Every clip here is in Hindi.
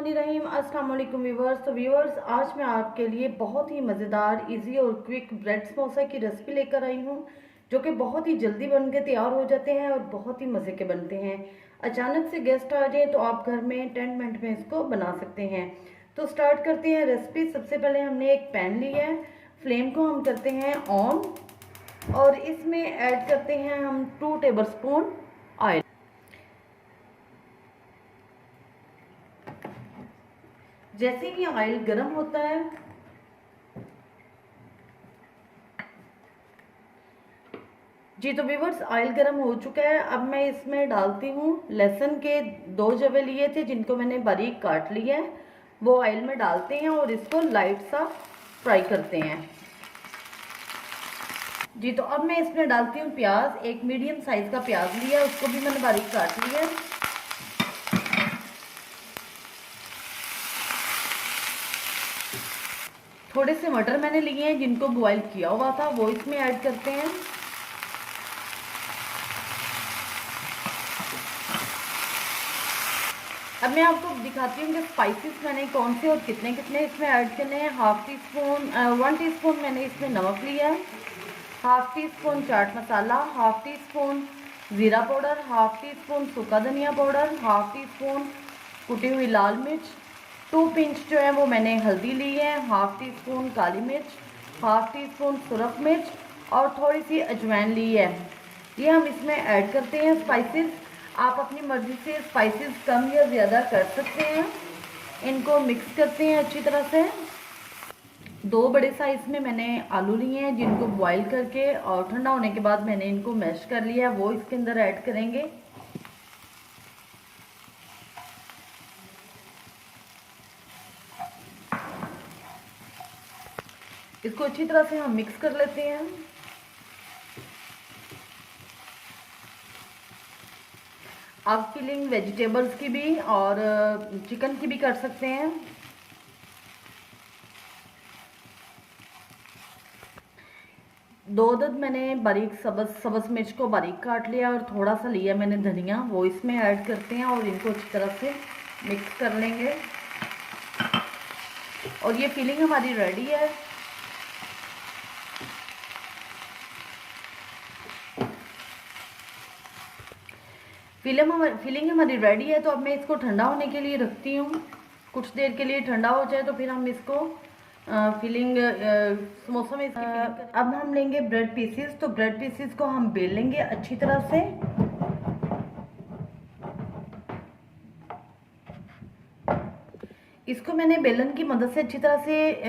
बिस्मिल्लाहिर्रहमानिर्रहीम। अस्सलाम वालेकुम व्यूवर्स। तो व्यूवर्स, आज मैं आपके लिए बहुत ही मज़ेदार, इजी और क्विक ब्रेड समोसा की रेसिपी लेकर आई हूँ, जो कि बहुत ही जल्दी बन के तैयार हो जाते हैं और बहुत ही मज़े के बनते हैं। अचानक से गेस्ट आ जाए तो आप घर में 10 मिनट में इसको बना सकते हैं। तो स्टार्ट करते हैं रेसिपी। सबसे पहले हमने एक पैन लिया है, फ्लेम को हम करते हैं ऑन और इसमें ऐड करते हैं हम 2 टेबल स्पून ऑयल। जैसे ही ऑयल गर्म होता है जी, तो व्यूवर्स ऑयल गर्म हो चुका है। अब मैं इसमें डालती हूँ लहसुन के 2 जवे लिए थे, जिनको मैंने बारीक काट लिया है, वो ऑयल में डालते हैं और इसको लाइट सा फ्राई करते हैं जी। तो अब मैं इसमें डालती हूँ प्याज। एक मीडियम साइज का प्याज लिया, उसको भी मैंने बारीक काट लिया है। थोड़े से मटर मैंने लिए हैं जिनको बॉईल किया हुआ था, वो इसमें ऐड करते हैं। अब मैं आपको दिखाती हूँ कि स्पाइसेस मैंने कौन से और कितने कितने इसमें ऐड करने हैं। 1 टीस्पून मैंने इसमें नमक लिया है, 1/2 टीस्पून चाट मसाला, 1/2 टीस्पून ज़ीरा पाउडर, 1/2 टीस्पून सूखा धनिया पाउडर, 1/2 टीस्पून कुटी हुई लाल मिर्च, 2 पिंच जो है वो मैंने हल्दी ली है, 1/2 टीस्पून काली मिर्च, 1/2 टीस्पून सुरख मिर्च और थोड़ी सी अजवाइन ली है। ये हम इसमें ऐड करते हैं स्पाइसेस। आप अपनी मर्ज़ी से स्पाइसेस कम या ज़्यादा कर सकते हैं। इनको मिक्स करते हैं अच्छी तरह से। 2 बड़े साइज़ में मैंने आलू लिए हैं, जिनको बॉईल करके और ठंडा होने के बाद मैंने इनको मैश कर लिया, वो इसके अंदर ऐड करेंगे। इसको अच्छी तरह से हम मिक्स कर लेते हैं। आप फिलिंग वेजिटेबल्स की भी और चिकन की भी कर सकते हैं। दो अदद मैंने बारीक सब्ज़ मिर्च को बारीक काट लिया और थोड़ा सा लिया मैंने धनिया, वो इसमें ऐड करते हैं और इनको अच्छी तरह से मिक्स कर लेंगे। और ये फिलिंग हमारी रेडी है। फिलिंग हमारी रेडी है। तो अब मैं इसको ठंडा होने के लिए रखती हूँ। कुछ देर के लिए ठंडा हो जाए तो फिर हम इसको फिलिंग समोसा में इसकी फिलिंग करें। अब हम लेंगे ब्रेड पीसेस। तो ब्रेड पीसेस को हम बेल लेंगे अच्छी तरह से। इसको मैंने बेलन की मदद से अच्छी तरह से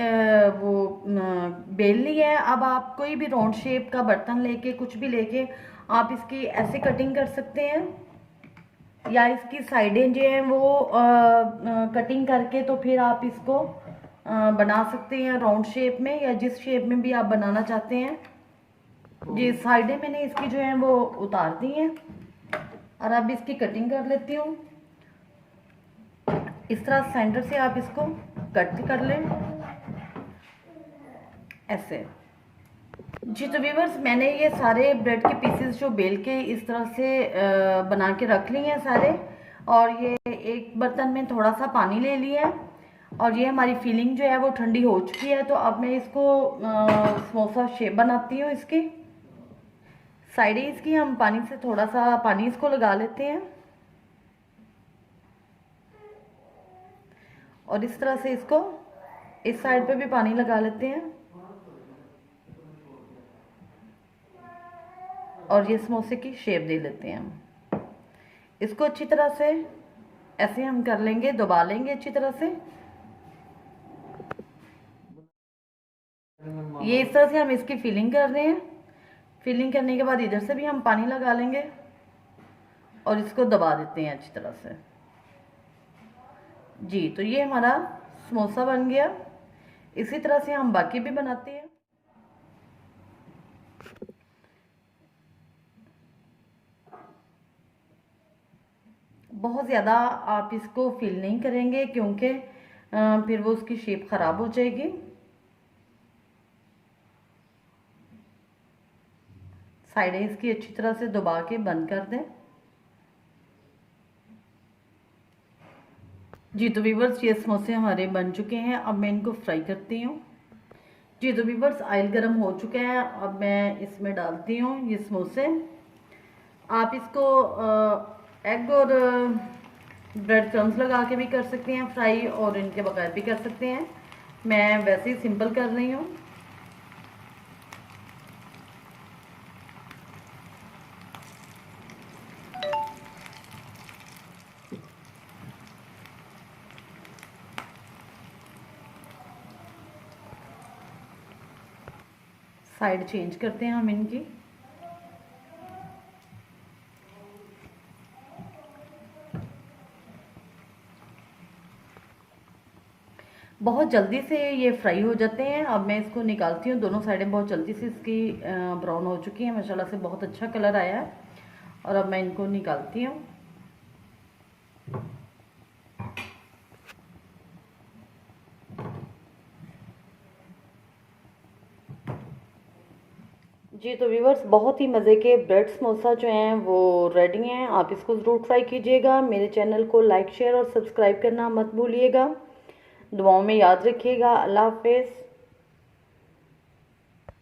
बेल लिया है। अब आप कोई भी राउंड शेप का बर्तन लेके, कुछ भी लेके आप इसकी ऐसे कटिंग कर सकते हैं, या इसकी साइडें जो हैं वो कटिंग करके तो फिर आप इसको बना सकते हैं राउंड शेप में, या जिस शेप में भी आप बनाना चाहते हैं। ये साइडें मैंने इसकी जो है वो उतार दी हैं और अब इसकी कटिंग कर लेती हूँ। इस तरह सेंटर से आप इसको कट कर लें ऐसे जी। तो व्यूवर्स, मैंने ये सारे ब्रेड के पीसेस जो बेल के इस तरह से बना के रख लिए हैं सारे, और ये एक बर्तन में थोड़ा सा पानी ले लिया है और ये हमारी फिलिंग जो है वो ठंडी हो चुकी है। तो अब मैं इसको समोसा शेप बनाती हूँ। इसकी साइडें इसकी हम पानी से थोड़ा सा पानी इसको लगा लेते हैं और इस तरह से इसको इस साइड पे भी पानी लगा लेते हैं और ये समोसे की शेप दे लेते हैं हम। इसको अच्छी तरह से ऐसे हम कर लेंगे, दबा लेंगे अच्छी तरह से। ये इस तरह से हम इसकी फिलिंग कर रहे हैं। फिलिंग करने के बाद इधर से भी हम पानी लगा लेंगे और इसको दबा देते हैं अच्छी तरह से जी। तो ये हमारा समोसा बन गया। इसी तरह से हम बाकी भी बनाते हैं। बहुत ज़्यादा आप इसको फिल नहीं करेंगे, क्योंकि फिर वो उसकी शेप ख़राब हो जाएगी। साइडें इसकी अच्छी तरह से दबा के बंद कर दें जी तो व्यूवर्स, ये समोसे हमारे बन चुके हैं। अब मैं इनको फ्राई करती हूँ। जी तो व्यूवर्स, ऑयल गर्म हो चुका है। अब मैं इसमें डालती हूँ ये समोसे। आप इसको एग और ब्रेड क्रम्स लगा के भी कर सकते हैं फ्राई, और इनके बगैर भी कर सकते हैं। मैं वैसे ही सिंपल कर रही हूँ। साइड चेंज करते हैं हम इनकी। बहुत जल्दी से ये फ्राई हो जाते हैं। अब मैं इसको निकालती हूँ। दोनों साइडें बहुत जल्दी से इसकी ब्राउन हो चुकी हैं। माशाल्लाह से बहुत अच्छा कलर आया है। और अब मैं इनको निकालती हूँ। जी तो व्यूवर्स, बहुत ही मज़े के ब्रेड समोसा जो हैं वो रेडी हैं। आप इसको ज़रूर ट्राई कीजिएगा। मेरे चैनल को लाइक शेयर और सब्सक्राइब करना मत भूलिएगा। दुआओं में याद रखिएगा। अल्लाह हाफिज़।